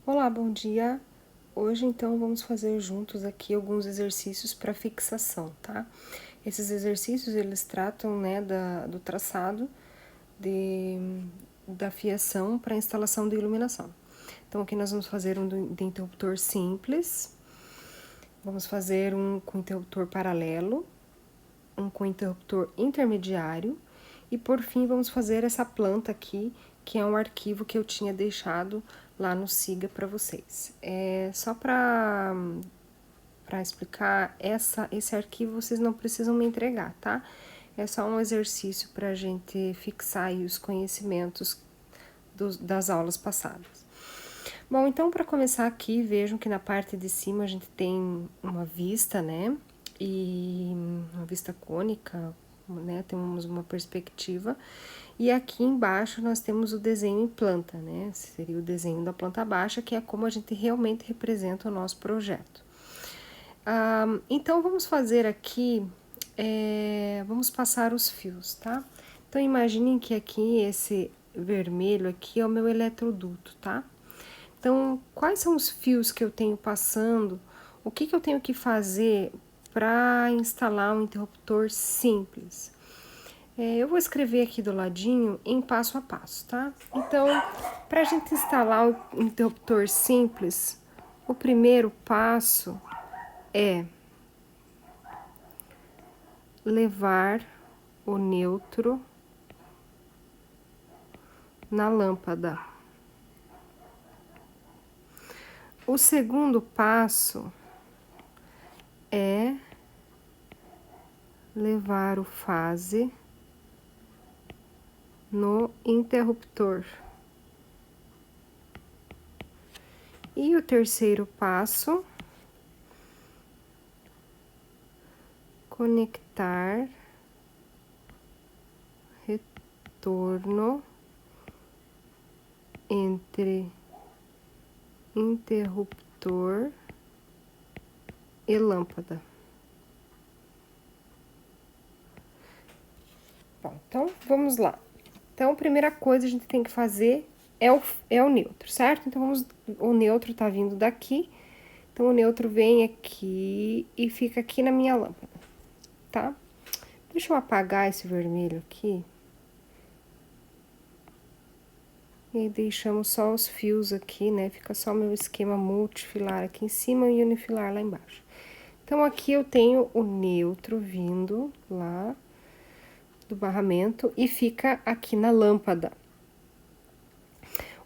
Olá, bom dia! Hoje então vamos fazer juntos aqui alguns exercícios para fixação, tá? Esses exercícios eles tratam, né, do traçado da fiação para instalação de iluminação. Então aqui nós vamos fazer um de interruptor simples, vamos fazer um com interruptor paralelo, um com interruptor intermediário e por fim vamos fazer essa planta aqui, que é um arquivo que eu tinha deixado lá no Siga para vocês. Só para explicar, esse arquivo vocês não precisam me entregar, tá? É só um exercício para a gente fixar aí os conhecimentos das aulas passadas. Bom, então para começar aqui, vejam que na parte de cima a gente tem uma vista, né? E uma vista cônica, né? Temos uma perspectiva. E aqui embaixo nós temos o desenho em planta, né? Seria o desenho da planta baixa, que é como a gente realmente representa o nosso projeto. Então, vamos fazer aqui, vamos passar os fios, tá? Então, imaginem que aqui, esse vermelho aqui é o meu eletroduto, tá? Então, quais são os fios que eu tenho passando? O que eu tenho que fazer para instalar um interruptor simples? Eu vou escrever aqui do ladinho em passo a passo, tá? Então, para a gente instalar o interruptor simples, o primeiro passo é levar o neutro na lâmpada. O segundo passo é levar o fase no interruptor. E o terceiro passo, conectar retorno entre interruptor e lâmpada. Bom, então vamos lá. Então, a primeira coisa a gente tem que fazer é o neutro, certo? Então, o neutro tá vindo daqui, então o neutro vem aqui e fica aqui na minha lâmpada, tá? Deixa eu apagar esse vermelho aqui. E aí, deixamos só os fios aqui, né? Fica só o meu esquema multifilar aqui em cima e unifilar lá embaixo. Então, aqui eu tenho o neutro vindo lá do barramento e fica aqui na lâmpada.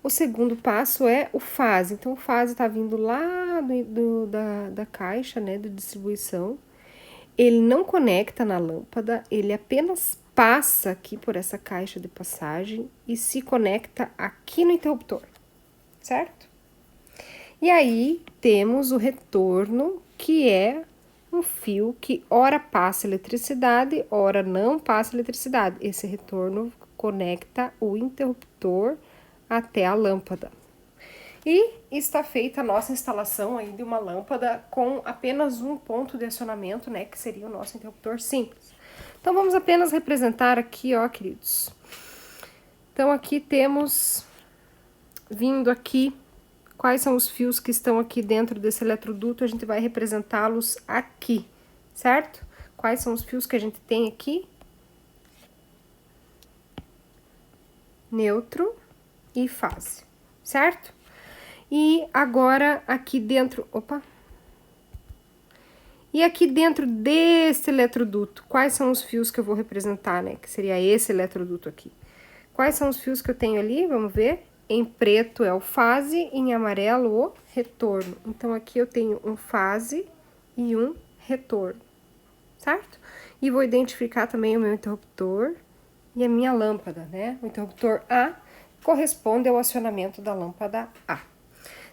O segundo passo é o fase. Então, o fase tá vindo lá da caixa, né, de distribuição. Ele não conecta na lâmpada, ele apenas passa aqui por essa caixa de passagem e se conecta aqui no interruptor, certo? E aí, temos o retorno, que é um fio que ora passa eletricidade, ora não passa eletricidade. Esse retorno conecta o interruptor até a lâmpada. E está feita a nossa instalação aí de uma lâmpada com apenas um ponto de acionamento, né, que seria o nosso interruptor simples. Então, vamos apenas representar aqui, ó, queridos. Então, aqui temos, vindo aqui, quais são os fios que estão aqui dentro desse eletroduto, a gente vai representá-los aqui, certo? Quais são os fios que a gente tem aqui? Neutro e fase, certo? E agora, aqui dentro, E aqui dentro desse eletroduto, quais são os fios que eu vou representar, né? Que seria esse eletroduto aqui. Quais são os fios que eu tenho ali? Vamos ver. Em preto é o fase, em amarelo o retorno. Então, aqui eu tenho um fase e um retorno, certo? E vou identificar também o meu interruptor e a minha lâmpada, né? O interruptor A corresponde ao acionamento da lâmpada A.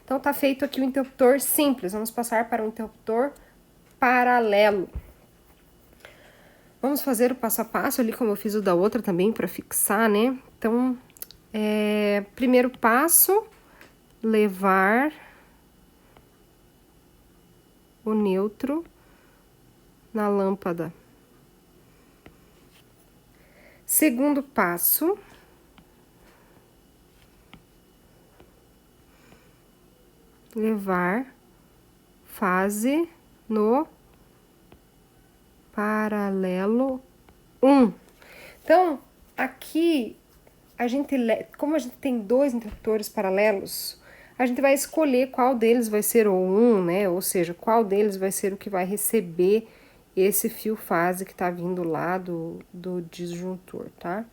Então, tá feito aqui o interruptor simples. Vamos passar para o interruptor paralelo. Vamos fazer o passo a passo ali, como eu fiz o da outra também, para fixar, né? Então, primeiro passo, levar o neutro na lâmpada. Segundo passo, levar fase no paralelo 1. Então, aqui, como a gente tem dois interruptores paralelos, a gente vai escolher qual deles vai ser o 1, né? Ou seja, qual deles vai ser o que vai receber esse fio fase que tá vindo lá do disjuntor, tá?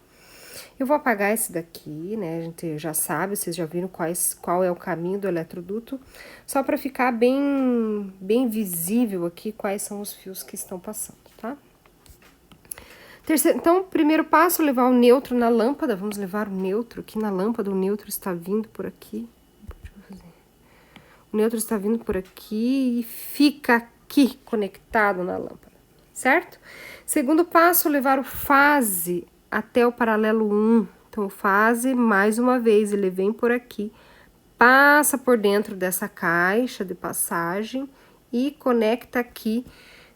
Eu vou apagar esse daqui, né? A gente já sabe, vocês já viram qual é o caminho do eletroduto, só para ficar bem visível aqui quais são os fios que estão passando, tá? Então, primeiro passo, levar o neutro na lâmpada. Vamos levar o neutro aqui na lâmpada. O neutro está vindo por aqui. O neutro está vindo por aqui e fica aqui conectado na lâmpada, certo? Segundo passo, levar o fase até o paralelo 1. Então, o fase, mais uma vez, ele vem por aqui, passa por dentro dessa caixa de passagem e conecta aqui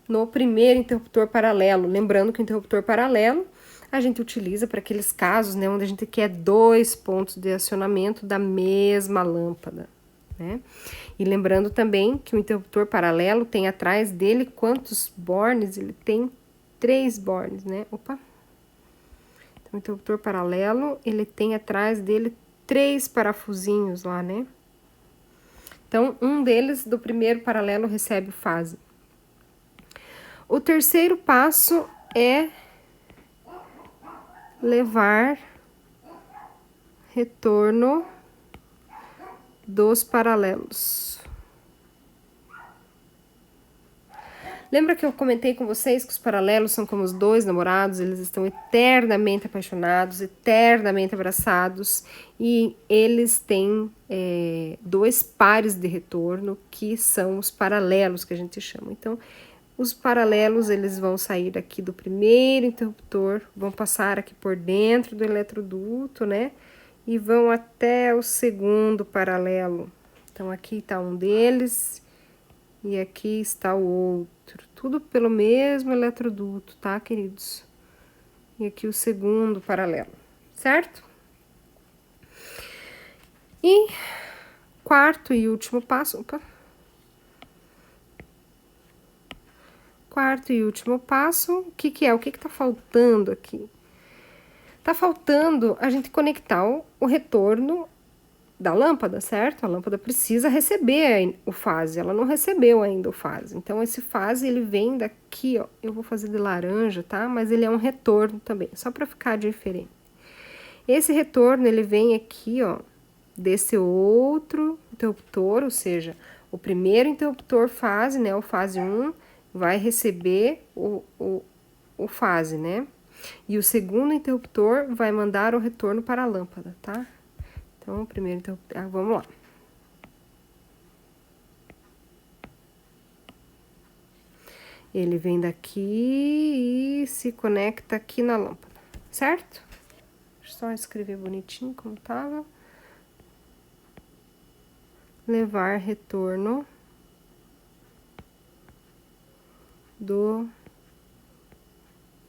no primeiro interruptor paralelo. Lembrando que o interruptor paralelo a gente utiliza para aqueles casos, né, onde a gente quer 2 pontos de acionamento da mesma lâmpada, né? E lembrando também que o interruptor paralelo tem atrás dele quantos bornes? Ele tem 3 bornes, né? Opa! Então, o interruptor paralelo, ele tem atrás dele 3 parafusinhos lá, né? Então, um deles, do primeiro paralelo, recebe fase. O terceiro passo é levar retorno dos paralelos. Lembra que eu comentei com vocês que os paralelos são como os dois namorados, eles estão eternamente apaixonados, eternamente abraçados, e eles têm 2 pares de retorno, que são os paralelos que a gente chama. Então, os paralelos, eles vão sair aqui do primeiro interruptor, vão passar aqui por dentro do eletroduto, né? E vão até o segundo paralelo. Então, aqui está um deles e aqui está o outro. Tudo pelo mesmo eletroduto, tá, queridos? E aqui o segundo paralelo, certo? E quarto e último passo... Opa! Quarto e último passo, o que é? O que tá faltando aqui? Tá faltando a gente conectar o retorno da lâmpada, certo? A lâmpada precisa receber o fase, ela não recebeu ainda o fase. Então, esse fase, ele vem daqui, ó, eu vou fazer de laranja, tá? Mas ele é um retorno também, só para ficar diferente. Esse retorno, ele vem aqui, ó, desse outro interruptor, ou seja, o primeiro interruptor fase, né, o fase 1, vai receber o fase, né? E o segundo interruptor vai mandar o retorno para a lâmpada, tá? Então, o primeiro interruptor... vamos lá. Ele vem daqui e se conecta aqui na lâmpada, certo? Deixa eu só escrever bonitinho como tava. Levar retorno do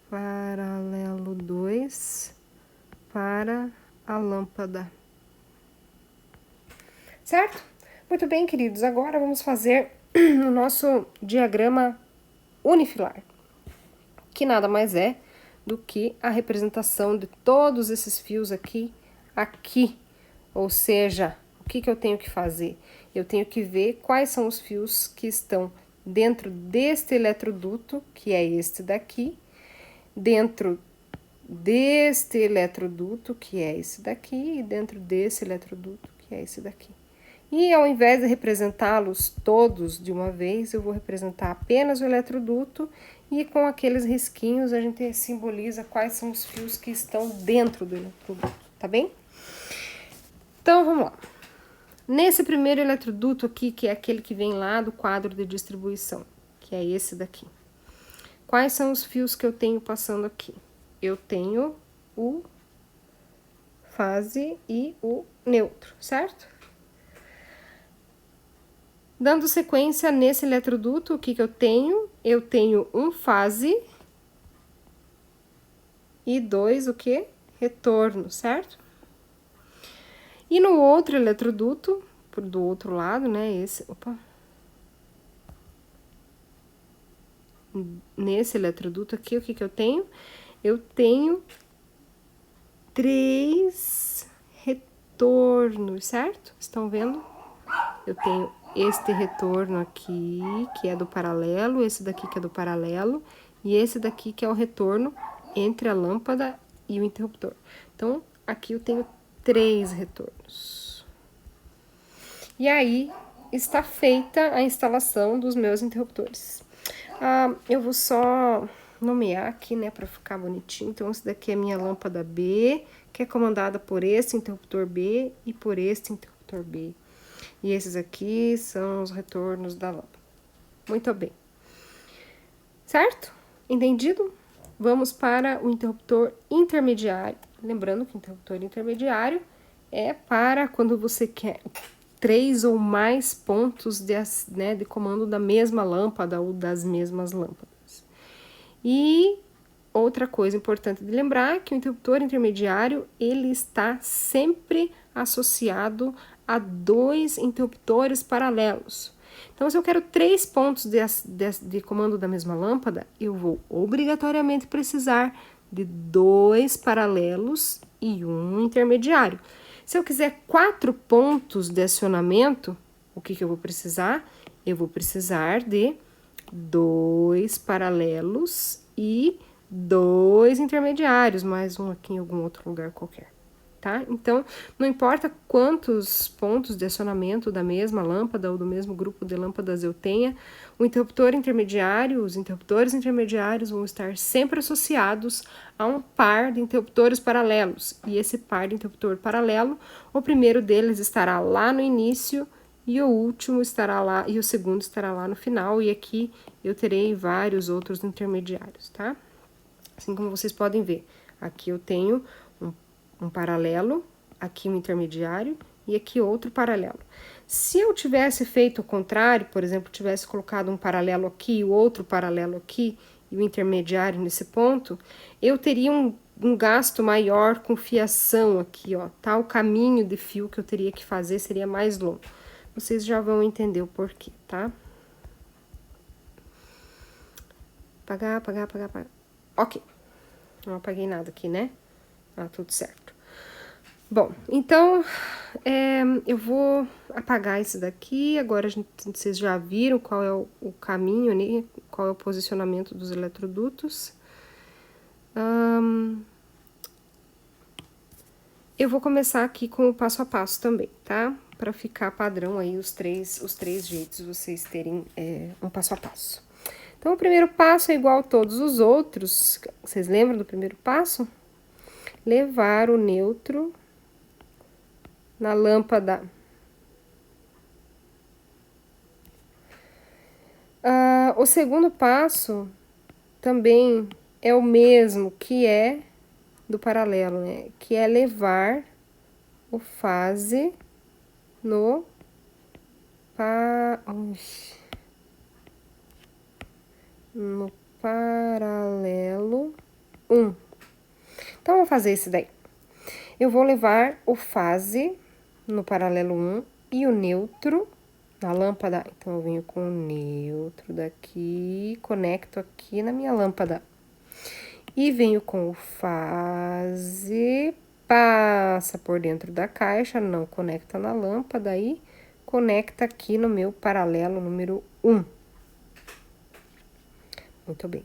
paralelo 2 para a lâmpada. Certo? Muito bem, queridos. Agora vamos fazer o nosso diagrama unifilar, que nada mais é do que a representação de todos esses fios aqui. Ou seja, o que eu tenho que fazer? Eu tenho que ver quais são os fios que estão dentro deste eletroduto, que é este daqui, dentro deste eletroduto, que é esse daqui, e dentro desse eletroduto, que é esse daqui. E ao invés de representá-los todos de uma vez, eu vou representar apenas o eletroduto, e com aqueles risquinhos a gente simboliza quais são os fios que estão dentro do eletroduto, tá bem? Então, vamos lá. Nesse primeiro eletroduto aqui, que é aquele que vem lá do quadro de distribuição, que é esse daqui. Quais são os fios que eu tenho passando aqui? Eu tenho o fase e o neutro, certo? Dando sequência nesse eletroduto, o que eu tenho? Eu tenho um fase e 2, o quê? Retorno, certo? E no outro eletroduto, do outro lado, né? Nesse eletroduto aqui, o que eu tenho? Eu tenho 3 retornos, certo? Estão vendo? Eu tenho este retorno aqui, que é do paralelo, esse daqui que é do paralelo, e esse daqui que é o retorno entre a lâmpada e o interruptor. Então, aqui eu tenho 3 retornos. E aí, está feita a instalação dos meus interruptores. Eu vou só nomear aqui, né, para ficar bonitinho. Então, esse daqui é a minha lâmpada B, que é comandada por esse interruptor B e por este interruptor B. E esses aqui são os retornos da lâmpada. Muito bem. Certo? Entendido? Vamos para o interruptor intermediário. Lembrando que o interruptor intermediário é para quando você quer 3 ou mais pontos de comando da mesma lâmpada ou das mesmas lâmpadas. E outra coisa importante de lembrar é que o interruptor intermediário, ele está sempre associado a 2 interruptores paralelos. Então, se eu quero 3 pontos de comando da mesma lâmpada, eu vou obrigatoriamente precisar de 2 paralelos e 1 intermediário. Se eu quiser 4 pontos de acionamento, o que eu vou precisar? Eu vou precisar de 2 paralelos e 2 intermediários, mais um aqui em algum outro lugar qualquer, tá? Então, não importa quantos pontos de acionamento da mesma lâmpada ou do mesmo grupo de lâmpadas eu tenha, o interruptor intermediário, os interruptores intermediários vão estar sempre associados a um par de interruptores paralelos. E esse par de interruptor paralelo, o primeiro deles estará lá no início e o último estará lá, e o segundo estará lá no final, e aqui eu terei vários outros intermediários, tá? Assim como vocês podem ver, aqui eu tenho um paralelo, aqui um intermediário e aqui outro paralelo. Se eu tivesse feito o contrário, por exemplo, tivesse colocado um paralelo aqui e o outro paralelo aqui e o intermediário nesse ponto, eu teria um gasto maior com fiação aqui, ó, tá? O caminho de fio que eu teria que fazer seria mais longo. Vocês já vão entender o porquê, tá? Apagar. Ok. Não apaguei nada aqui, né? Tudo certo. Bom, então, eu vou apagar esse daqui. Agora, vocês já viram qual é o caminho, né? Qual é o posicionamento dos eletrodutos. Eu vou começar aqui com o passo a passo também, tá? Para ficar padrão aí os três jeitos, vocês terem um passo a passo. Então, o primeiro passo é igual a todos os outros. Vocês lembram do primeiro passo? Levar o neutro na lâmpada. O segundo passo também é o mesmo, que é do paralelo, né? Que é levar o fase no paralelo 1. Então, vou fazer isso daí. Eu vou levar o fase no paralelo 1 e o neutro na lâmpada. Então, eu venho com o neutro daqui, conecto aqui na minha lâmpada. E venho com o fase, passa por dentro da caixa, não conecta na lâmpada e conecta aqui no meu paralelo número 1. Muito bem.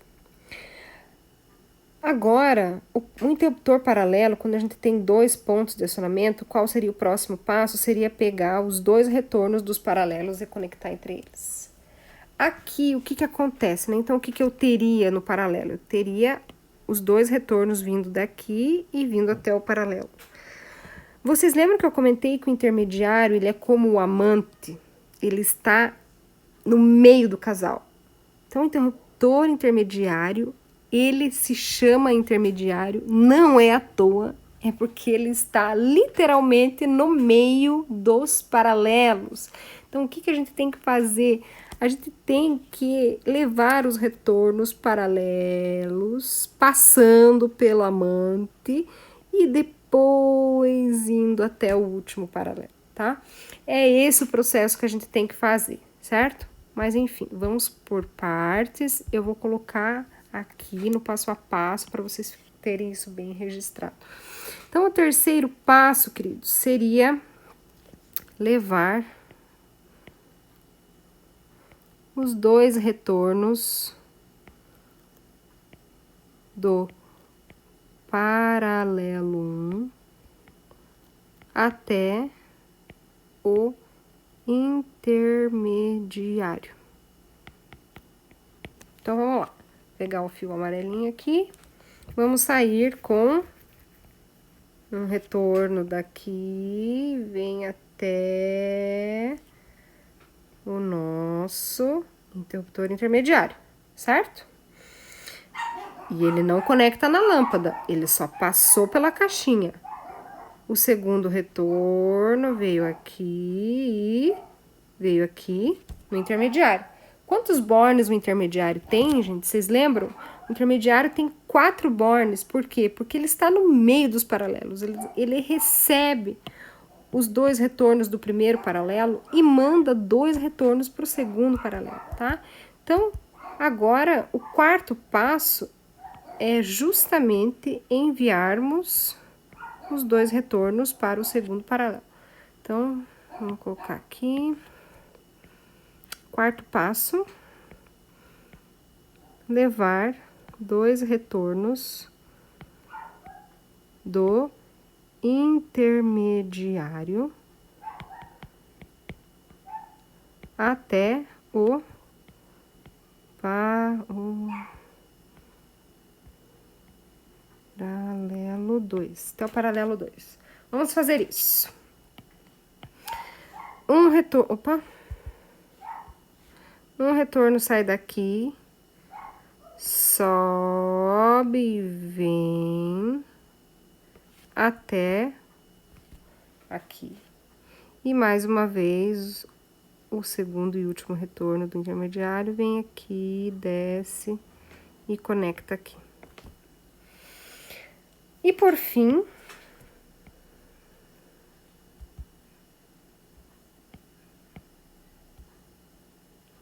Agora, o interruptor paralelo, quando a gente tem 2 pontos de acionamento, qual seria o próximo passo? Seria pegar os 2 retornos dos paralelos e conectar entre eles. Aqui, o que acontece, né? Então, o que eu teria no paralelo? Eu teria os 2 retornos vindo daqui e vindo até o paralelo. Vocês lembram que eu comentei que o intermediário, ele é como o amante, ele está no meio do casal. Então, o interruptor intermediário, ele se chama intermediário, não é à toa, é porque ele está literalmente no meio dos paralelos. Então, o que a gente tem que fazer? A gente tem que levar os retornos paralelos, passando pelo amante e depois indo até o último paralelo, tá? É esse o processo que a gente tem que fazer, certo? Mas enfim, vamos por partes. Eu vou colocar aqui no passo a passo para vocês terem isso bem registrado. Então, o terceiro passo, queridos, seria levar os dois retornos do paralelo 1 até o intermediário. Então, vamos lá. Pegar o fio amarelinho aqui. Vamos sair com um retorno daqui, vem até o nosso interruptor intermediário, certo? E ele não conecta na lâmpada, ele só passou pela caixinha. O segundo retorno veio aqui e veio aqui no intermediário. Quantos bornes o intermediário tem, gente? Vocês lembram? O intermediário tem 4 bornes. Por quê? Porque ele está no meio dos paralelos. Ele recebe os 2 retornos do primeiro paralelo e manda 2 retornos para o segundo paralelo, tá? Então, agora, o quarto passo é justamente enviarmos os 2 retornos para o segundo paralelo. Então, vamos colocar aqui. Quarto passo, levar 2 retornos do intermediário até o paralelo 2. Até o paralelo 2. Vamos fazer isso. Um retorno sai daqui, sobe e vem até aqui. E mais uma vez, o segundo e último retorno do intermediário vem aqui, desce e conecta aqui. E por fim,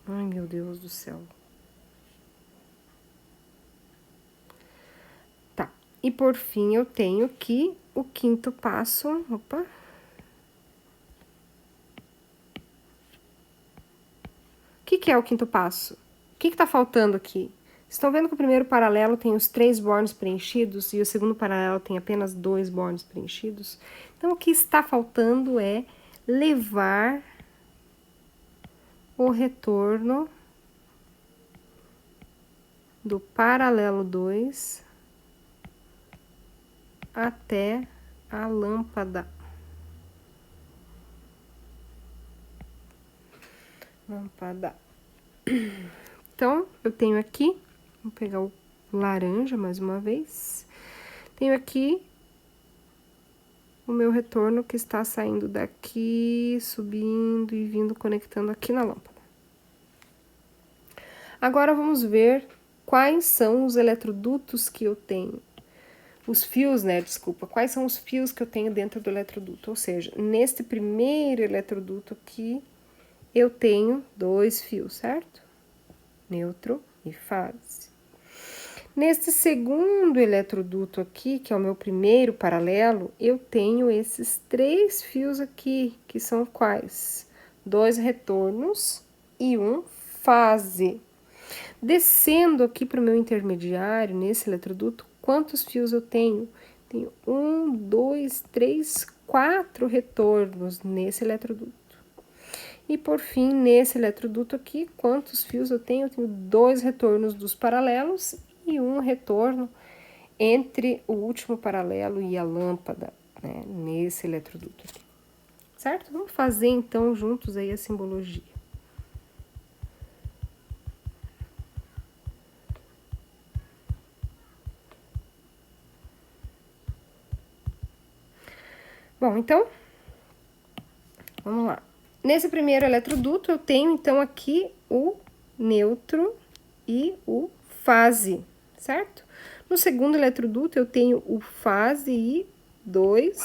ai, meu Deus do céu. Tá. E por fim, eu tenho aqui o quinto passo. Opa. O que é o quinto passo? O que tá faltando aqui? Estão vendo que o primeiro paralelo tem os 3 bornes preenchidos e o segundo paralelo tem apenas 2 bornes preenchidos? Então, o que está faltando é levar o retorno do paralelo 2 até a lâmpada. Então, eu tenho aqui, vou pegar o laranja mais uma vez. Tenho aqui o meu retorno que está saindo daqui, subindo e vindo conectando aqui na lâmpada. Agora, vamos ver quais são os eletrodutos que eu tenho. Os fios, né, desculpa, quais são os fios que eu tenho dentro do eletroduto? Ou seja, neste primeiro eletroduto aqui, eu tenho 2 fios, certo? Neutro e fase. Neste segundo eletroduto aqui, que é o meu primeiro paralelo, eu tenho esses 3 fios aqui, que são quais? 2 retornos e 1 fase. Descendo aqui para o meu intermediário, nesse eletroduto, quantos fios eu tenho? Tenho 1, 2, 3, 4 retornos nesse eletroduto. E por fim, nesse eletroduto aqui, quantos fios eu tenho? Eu tenho 2 retornos dos paralelos e 1 retorno entre o último paralelo e a lâmpada, né, nesse eletroduto aqui. Certo? Vamos fazer então juntos aí a simbologia. Bom, então, vamos lá. Nesse primeiro eletroduto, eu tenho, então, aqui o neutro e o fase, certo? No segundo eletroduto, eu tenho o fase e 2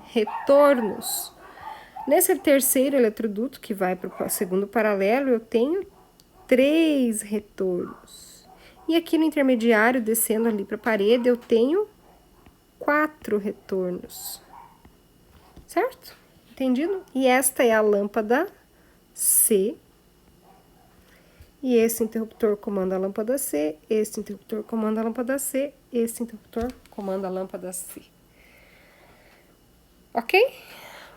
retornos. Nesse terceiro eletroduto, que vai para o segundo paralelo, eu tenho 3 retornos. E aqui no intermediário, descendo ali para a parede, eu tenho 4 retornos. Certo? Entendido? E esta é a lâmpada C. E esse interruptor comanda a lâmpada C, esse interruptor comanda a lâmpada C, esse interruptor comanda a lâmpada C. Ok?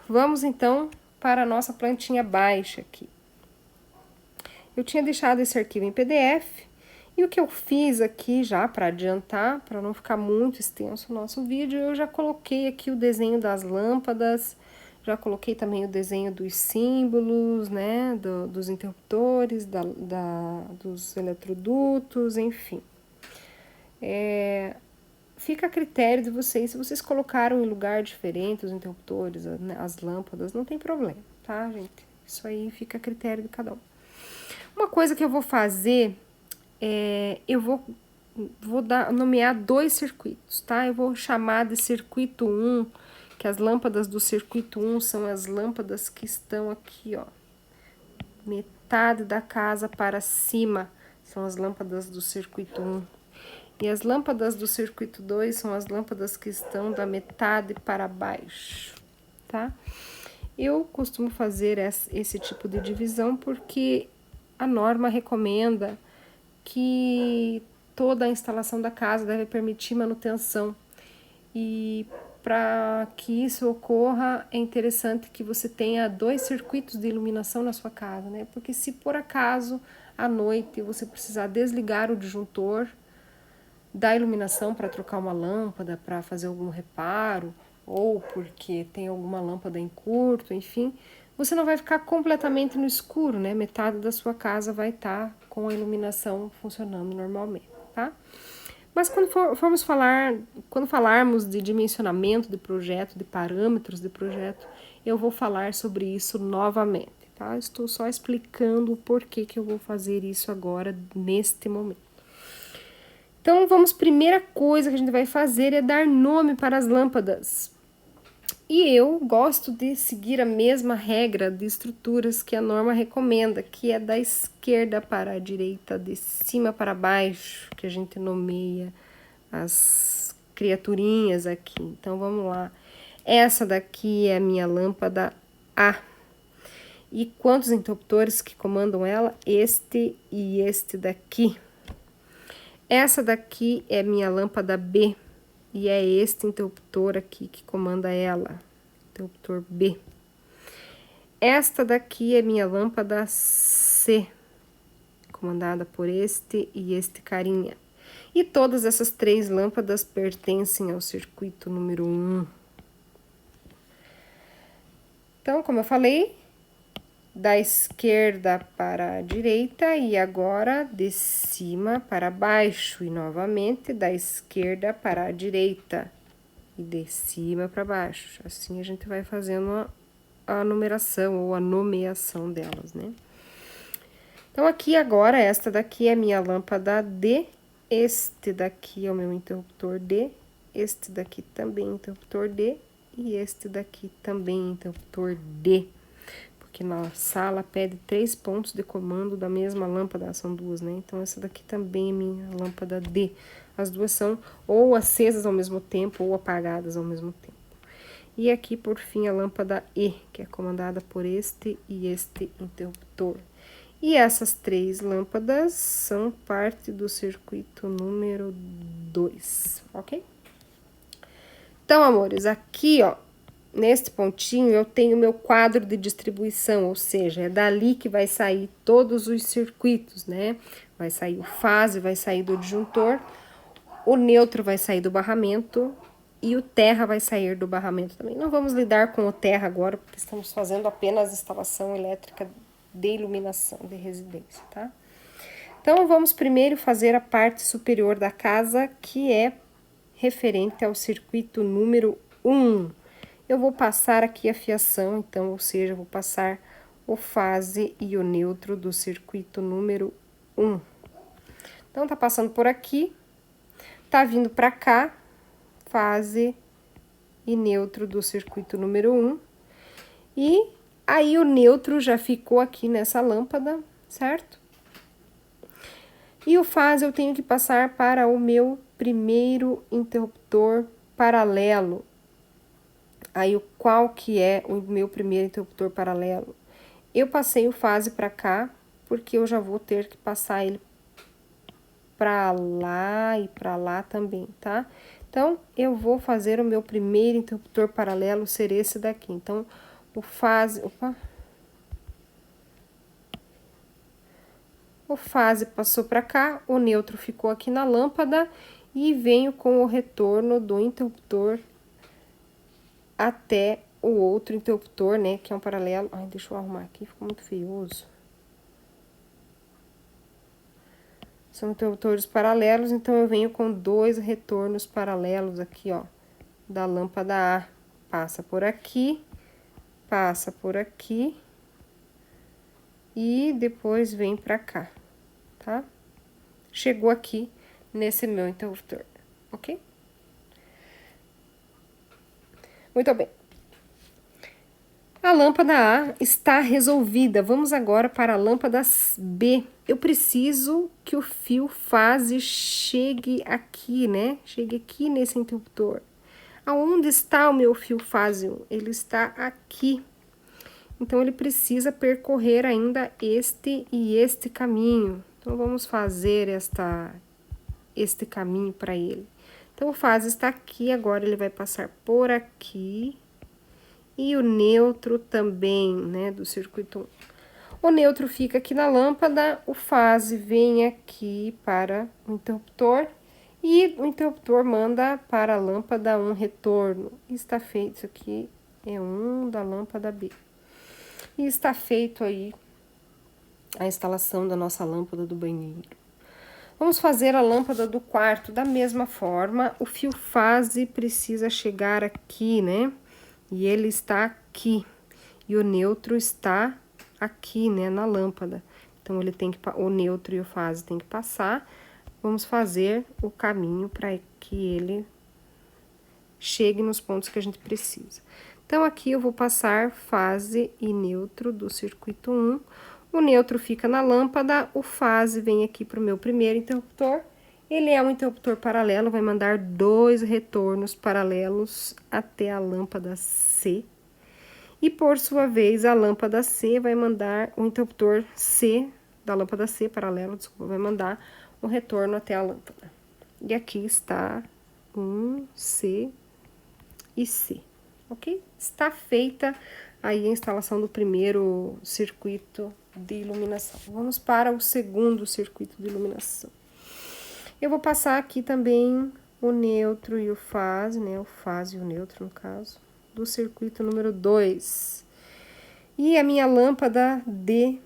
Vamos então para a nossa plantinha baixa aqui. Eu tinha deixado esse arquivo em PDF e o que eu fiz aqui já para adiantar, para não ficar muito extenso o nosso vídeo, eu já coloquei aqui o desenho das lâmpadas, já coloquei também o desenho dos símbolos, né, dos interruptores, dos eletrodutos, enfim. Fica a critério de vocês, se vocês colocaram em lugar diferente os interruptores, né, as lâmpadas, não tem problema, tá, gente? Isso aí fica a critério de cada um. Uma coisa que eu vou fazer, eu vou nomear 2 circuitos, tá? Eu vou chamar de circuito 1, que as lâmpadas do circuito 1 são as lâmpadas que estão aqui, ó. Metade da casa para cima são as lâmpadas do circuito 1. E as lâmpadas do circuito 2 são as lâmpadas que estão da metade para baixo, tá? Eu costumo fazer esse tipo de divisão porque a norma recomenda que toda a instalação da casa deve permitir manutenção. E para que isso ocorra, é interessante que você tenha 2 circuitos de iluminação na sua casa, né? Porque se por acaso à noite você precisar desligar o disjuntor da iluminação para trocar uma lâmpada, para fazer algum reparo, ou porque tem alguma lâmpada em curto, enfim, você não vai ficar completamente no escuro, né? Metade da sua casa vai estar com a iluminação funcionando normalmente, tá? Mas quando falarmos de dimensionamento de projeto, de parâmetros de projeto, eu vou falar sobre isso novamente, tá? Estou só explicando o porquê que eu vou fazer isso agora, neste momento. Então, primeira coisa que a gente vai fazer é dar nome para as lâmpadas. E eu gosto de seguir a mesma regra de estruturas que a norma recomenda, que é da esquerda para a direita, de cima para baixo, que a gente nomeia as criaturinhas aqui. Então, vamos lá. Essa daqui é a minha lâmpada A. E quantos interruptores que comandam ela? Este e este daqui. Essa daqui é minha lâmpada B. E é este interruptor aqui que comanda ela, interruptor B. Esta daqui é minha lâmpada C, comandada por este e este carinha. E todas essas 3 lâmpadas pertencem ao circuito número 1. Então, como eu falei, da esquerda para a direita e agora de cima para baixo e novamente da esquerda para a direita e de cima para baixo. Assim a gente vai fazendo a numeração ou a nomeação delas, né? Então aqui agora esta daqui é a minha lâmpada D, este daqui é o meu interruptor D, este daqui também é interruptor D e este daqui também é interruptor D. Que na sala pede 3 pontos de comando da mesma lâmpada, são 2, né? Então, essa daqui também é minha lâmpada D. As duas são ou acesas ao mesmo tempo ou apagadas ao mesmo tempo. E aqui, por fim, a lâmpada E, que é comandada por este e este interruptor. E essas 3 lâmpadas são parte do circuito número 2, ok? Então, amores, aqui, ó, neste pontinho eu tenho meu quadro de distribuição, ou seja, é dali que vai sair todos os circuitos, né? Vai sair o fase, vai sair do disjuntor, o neutro vai sair do barramento e o terra vai sair do barramento também. Não vamos lidar com o terra agora, porque estamos fazendo apenas instalação elétrica de iluminação de residência, tá? Então, vamos primeiro fazer a parte superior da casa, que é referente ao circuito número 1. Eu vou passar aqui a fiação, então, ou seja, eu vou passar o fase e o neutro do circuito número 1. Então, tá passando por aqui, tá vindo pra cá, fase e neutro do circuito número 1. E aí o neutro já ficou aqui nessa lâmpada, certo? E o fase eu tenho que passar para o meu primeiro interruptor paralelo. Aí, qual que é o meu primeiro interruptor paralelo? Eu passei o fase para cá, porque eu já vou ter que passar ele para lá e para lá também, tá? Então, eu vou fazer o meu primeiro interruptor paralelo ser esse daqui. Então, o fase... Opa! O fase passou para cá, o neutro ficou aqui na lâmpada e venho com o retorno do interruptor até o outro interruptor, né, que é um paralelo. Ai, deixa eu arrumar aqui, ficou muito feioso. São interruptores paralelos, então eu venho com 2 retornos paralelos aqui, ó, da lâmpada A. Passa por aqui e depois vem pra cá, tá? Chegou aqui nesse meu interruptor, ok? Muito bem. A lâmpada A está resolvida. Vamos agora para a lâmpada B. Eu preciso que o fio fase chegue aqui, né? Chegue aqui nesse interruptor. Aonde está o meu fio fase 1? Ele está aqui. Então, ele precisa percorrer ainda este e este caminho. Então, vamos fazer este caminho para ele. Então, o fase está aqui, agora ele vai passar por aqui. E o neutro também, né, do circuito 1. O neutro fica aqui na lâmpada, o fase vem aqui para o interruptor. E o interruptor manda para a lâmpada um retorno. Está feito, isso aqui é um da lâmpada B. E está feito aí a instalação da nossa lâmpada do banheiro. Vamos fazer a lâmpada do quarto da mesma forma. O fio fase precisa chegar aqui, né? E ele está aqui. E o neutro está aqui, né, na lâmpada. Então, ele tem que, o neutro e o fase tem que passar. Vamos fazer o caminho para que ele chegue nos pontos que a gente precisa. Então, aqui eu vou passar fase e neutro do circuito 1. O neutro fica na lâmpada, o fase vem aqui para o meu primeiro interruptor. Ele é um interruptor paralelo, vai mandar 2 retornos paralelos até a lâmpada C. E, por sua vez, a lâmpada C vai mandar o interruptor C, da lâmpada C, paralelo, desculpa, vai mandar um retorno até a lâmpada. E aqui está C e C, ok? Está feita aí a instalação do primeiro circuito de iluminação. Vamos para o segundo circuito de iluminação. Eu vou passar aqui também o neutro e o fase, né? O fase e o neutro, no caso, do circuito número 2. E a minha lâmpada de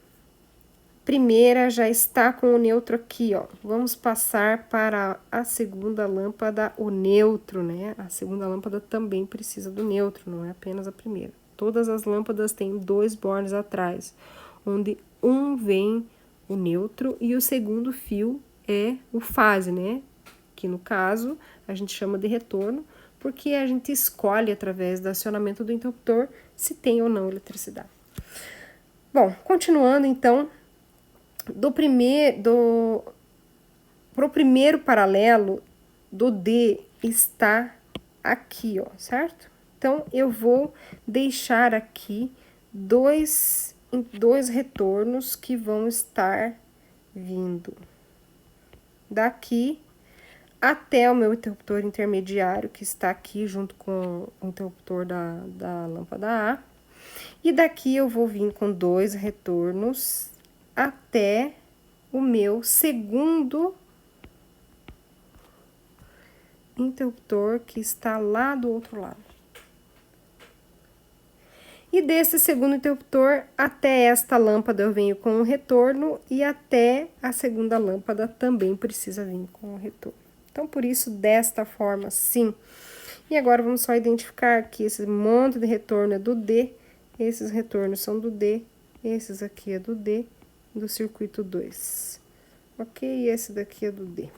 primeira já está com o neutro aqui, ó. Vamos passar para a segunda lâmpada, o neutro, né? A segunda lâmpada também precisa do neutro, não é apenas a primeira. Todas as lâmpadas têm 2 bornes atrás, onde um vem o neutro e o segundo fio é o fase, né? Que no caso a gente chama de retorno, porque a gente escolhe através do acionamento do interruptor se tem ou não eletricidade. Bom, continuando então, pro primeiro paralelo do D está aqui, ó, certo? Então, eu vou deixar aqui dois retornos que vão estar vindo daqui até o meu interruptor intermediário, que está aqui junto com o interruptor da lâmpada A. E daqui eu vou vir com 2 retornos até o meu segundo interruptor, que está lá do outro lado. E desse segundo interruptor até esta lâmpada eu venho com um retorno e até a segunda lâmpada também precisa vir com um retorno. Então, por isso, desta forma, sim. E agora, vamos só identificar que esse monte de retorno é do D, esses retornos são do D, esses aqui é do D, do circuito 2. Ok? E esse daqui é do D.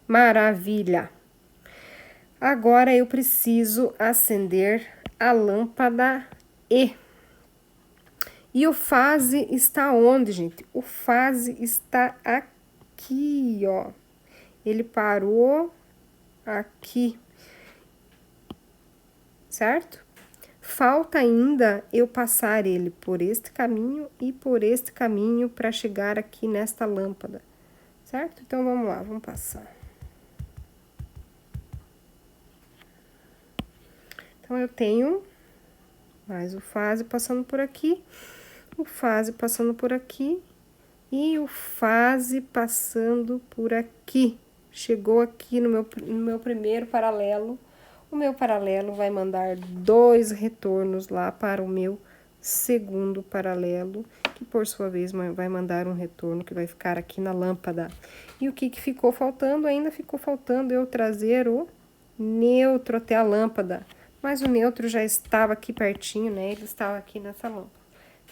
Maravilha! Agora, eu preciso acender a lâmpada E. E o fase está onde, gente? O fase está aqui, ó. Ele parou aqui, certo? Falta ainda eu passar ele por este caminho e por este caminho para chegar aqui nesta lâmpada, certo? Então, vamos lá, vamos passar. Então, eu tenho mais o fase passando por aqui, o fase passando por aqui e o fase passando por aqui. Chegou aqui no meu primeiro paralelo. O meu paralelo vai mandar 2 retornos lá para o meu segundo paralelo, que por sua vez vai mandar um retorno que vai ficar aqui na lâmpada. E o que ficou faltando? Ainda ficou faltando eu trazer o neutro até a lâmpada. Mas o neutro já estava aqui pertinho, né? Ele estava aqui nessa lâmpada.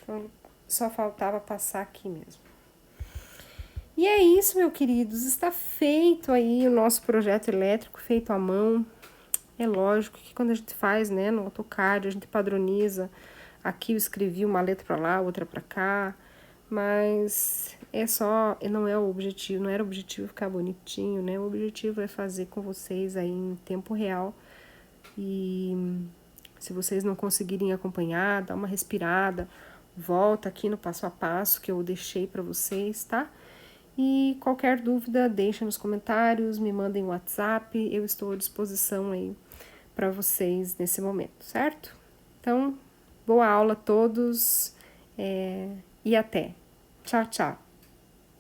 Então, só faltava passar aqui mesmo. E é isso, meus queridos. Está feito aí o nosso projeto elétrico, feito à mão. É lógico que quando a gente faz, né, no AutoCAD, a gente padroniza. Aqui eu escrevi uma letra para lá, outra para cá, mas não é o objetivo, não era o objetivo ficar bonitinho, né? O objetivo é fazer com vocês aí em tempo real. E se vocês não conseguirem acompanhar, dá uma respirada, volta aqui no passo a passo que eu deixei para vocês, tá? E qualquer dúvida, deixa nos comentários, me mandem um WhatsApp, eu estou à disposição aí para vocês nesse momento, certo? Então, boa aula a todos e até. Tchau, tchau.